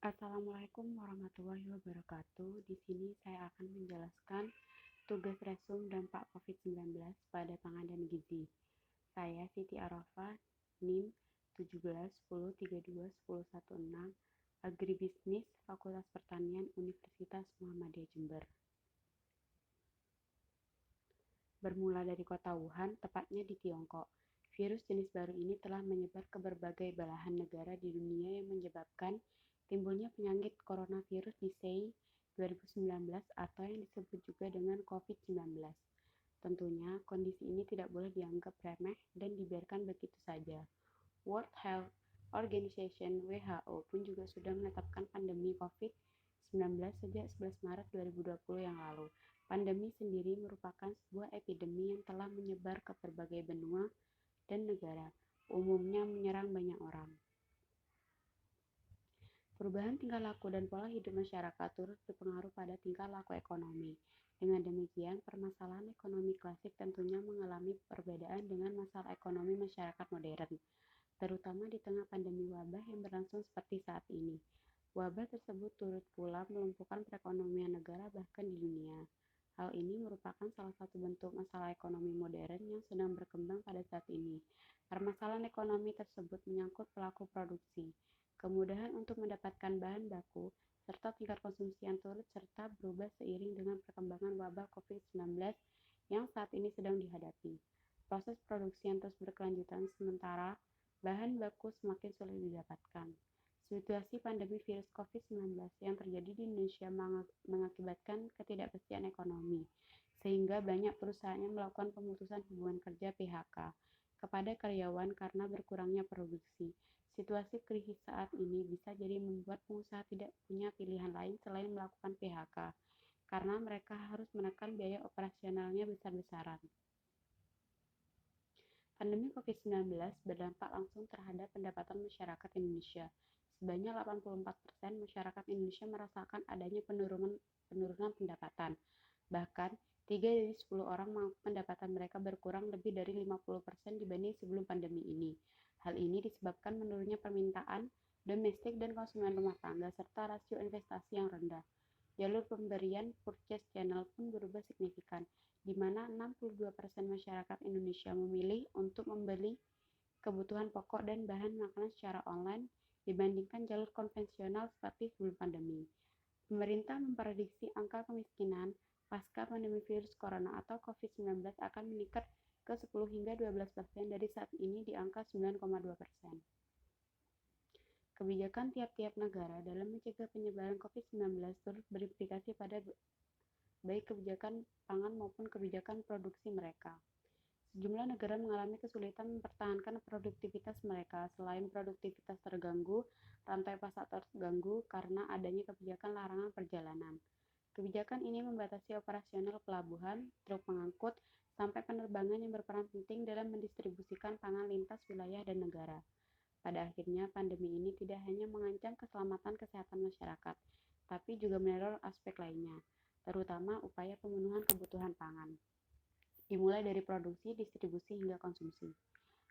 Assalamualaikum warahmatullahi wabarakatuh. Di sini saya akan menjelaskan tugas resum dampak COVID-19 pada pangan dan gizi. Saya Siti Arafah, NIM 17 10 32 10 16, Agribisnis Fakultas Pertanian Universitas Muhammadiyah Jember. Bermula dari kota Wuhan, tepatnya di Tiongkok, virus jenis baru ini telah menyebar ke berbagai belahan negara di dunia yang menyebabkan timbulnya penyakit coronavirus disease 2019 atau yang disebut juga dengan COVID-19. Tentunya, kondisi ini tidak boleh dianggap remeh dan dibiarkan begitu saja. World Health Organization (WHO) pun juga sudah menetapkan pandemi COVID-19 sejak 11 Maret 2020 yang lalu. Pandemi sendiri merupakan sebuah epidemi yang telah menyebar ke berbagai benua dan negara, umumnya menyerang banyak orang. Perubahan tingkah laku dan pola hidup masyarakat turut berpengaruh pada tingkah laku ekonomi. Dengan demikian, permasalahan ekonomi klasik tentunya mengalami perbedaan dengan masalah ekonomi masyarakat modern, terutama di tengah pandemi wabah yang berlangsung seperti saat ini. Wabah tersebut turut pula melumpuhkan perekonomian negara bahkan di dunia. Hal ini merupakan salah satu bentuk masalah ekonomi modern yang sedang berkembang pada saat ini. Permasalahan ekonomi tersebut menyangkut pelaku produksi, kemudahan untuk mendapatkan bahan baku, serta tingkat konsumsi yang turut serta berubah seiring dengan perkembangan wabah COVID-19 yang saat ini sedang dihadapi. Proses produksi yang terus berkelanjutan sementara bahan baku semakin sulit didapatkan. Situasi pandemi virus COVID-19 yang terjadi di Indonesia mengakibatkan ketidakpastian ekonomi, sehingga banyak perusahaan yang melakukan pemutusan hubungan kerja (PHK) kepada karyawan karena berkurangnya produksi. Situasi krisis saat ini bisa jadi membuat pengusaha tidak punya pilihan lain selain melakukan PHK, karena mereka harus menekan biaya operasionalnya besar-besaran. Pandemi COVID-19 berdampak langsung terhadap pendapatan masyarakat Indonesia. Sebanyak 84% masyarakat Indonesia merasakan adanya penurunan pendapatan. Bahkan, 3 dari 10 orang mengaku pendapatan mereka berkurang lebih dari 50% dibanding sebelum pandemi ini. Hal ini disebabkan menurunnya permintaan domestik dan konsumen rumah tangga serta rasio investasi yang rendah. Jalur pemberian purchase channel pun berubah signifikan, di mana 62% masyarakat Indonesia memilih untuk membeli kebutuhan pokok dan bahan makanan secara online dibandingkan jalur konvensional seperti sebelum pandemi. Pemerintah memprediksi angka kemiskinan pasca pandemi virus corona atau COVID-19 akan meningkat ke 10 hingga 12% dari saat ini di angka 9,2%. Kebijakan tiap-tiap negara dalam mencegah penyebaran COVID-19 turut berimplikasi pada baik kebijakan pangan maupun kebijakan produksi mereka. Sejumlah negara mengalami kesulitan mempertahankan produktivitas mereka. Selain produktivitas terganggu, rantai pasar terganggu karena adanya kebijakan larangan perjalanan. Kebijakan ini membatasi operasional pelabuhan, truk pengangkut, sampai penerbangan yang berperan penting dalam mendistribusikan pangan lintas wilayah dan negara. Pada akhirnya, pandemi ini tidak hanya mengancam keselamatan kesehatan masyarakat, tapi juga meneror aspek lainnya, terutama upaya pemenuhan kebutuhan pangan, dimulai dari produksi, distribusi, hingga konsumsi.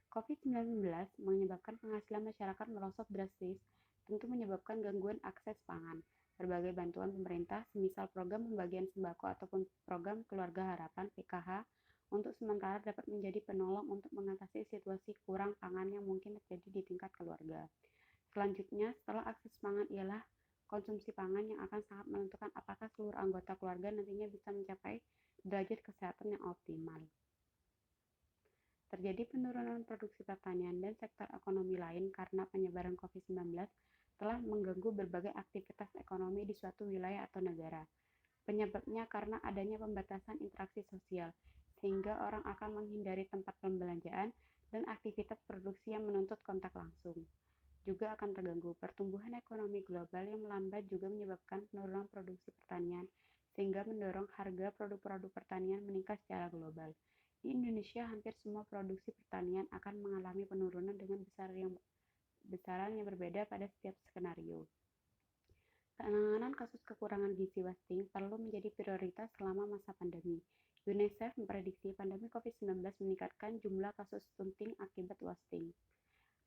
COVID-19 menyebabkan penghasilan masyarakat merosot drastis, tentu menyebabkan gangguan akses pangan. Berbagai bantuan pemerintah, semisal program pembagian sembako ataupun program Keluarga Harapan (PKH), untuk sementara dapat menjadi penolong untuk mengatasi situasi kurang pangan yang mungkin terjadi di tingkat keluarga. Selanjutnya, setelah akses pangan ialah konsumsi pangan yang akan sangat menentukan apakah seluruh anggota keluarga nantinya bisa mencapai derajat kesehatan yang optimal. Terjadi penurunan produksi pertanian dan sektor ekonomi lain karena penyebaran COVID-19 telah mengganggu berbagai aktivitas ekonomi di suatu wilayah atau negara. Penyebabnya karena adanya pembatasan interaksi sosial, sehingga orang akan menghindari tempat pembelanjaan dan aktivitas produksi yang menuntut kontak langsung. Juga akan terganggu pertumbuhan ekonomi global yang melambat juga menyebabkan penurunan produksi pertanian, sehingga mendorong harga produk-produk pertanian meningkat secara global. Di Indonesia, hampir semua produksi pertanian akan mengalami penurunan dengan besaran yang berbeda pada setiap skenario. Penanganan kasus kekurangan gizi wasting perlu menjadi prioritas selama masa pandemi. UNICEF memprediksi pandemi COVID-19 meningkatkan jumlah kasus stunting akibat wasting.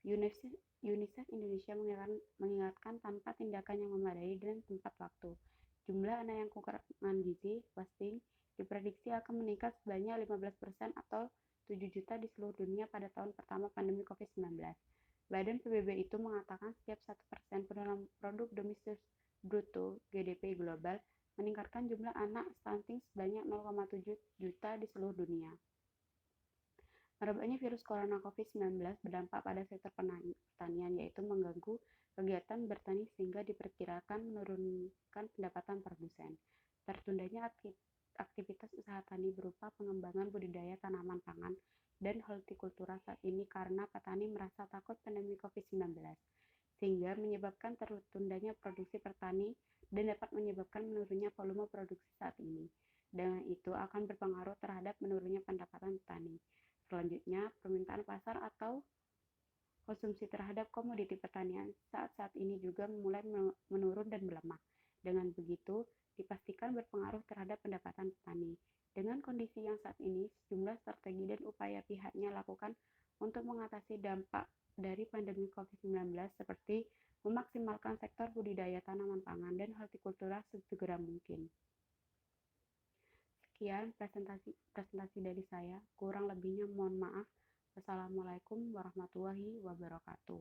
UNICEF Indonesia mengingatkan tanpa tindakan yang memadai dan tepat waktu, jumlah anak yang kekurangan gizi (wasting) diprediksi akan meningkat sebanyak 15% atau 7 juta di seluruh dunia pada tahun pertama pandemi COVID-19. Badan PBB itu mengatakan setiap 1% penurunan produk domestik bruto (GDP) global meningkatkan jumlah anak stunting sebanyak 0,7 juta di seluruh dunia. Merebaknya virus corona COVID-19 berdampak pada sektor pertanian, yaitu mengganggu kegiatan bertani sehingga diperkirakan menurunkan pendapatan produsen. Tertundanya aktivitas usaha tani berupa pengembangan budidaya tanaman pangan dan hortikultura saat ini karena petani merasa takut pandemi COVID-19, sehingga menyebabkan tertundanya produksi pertani dan dapat menyebabkan menurunnya volume produksi saat ini. Dengan itu akan berpengaruh terhadap menurunnya pendapatan petani. Selanjutnya, permintaan pasar atau konsumsi terhadap komoditi pertanian saat ini juga mulai menurun dan melemah. Dengan begitu, dipastikan berpengaruh terhadap pendapatan petani. Dengan kondisi yang saat ini, sejumlah strategi dan upaya pihaknya lakukan untuk mengatasi dampak dari pandemi COVID-19 seperti memaksimalkan sektor budidaya tanaman pangan dan hortikultura sesegera mungkin. Sekian presentasi dari saya, kurang lebihnya mohon maaf. Wassalamualaikum warahmatullahi wabarakatuh.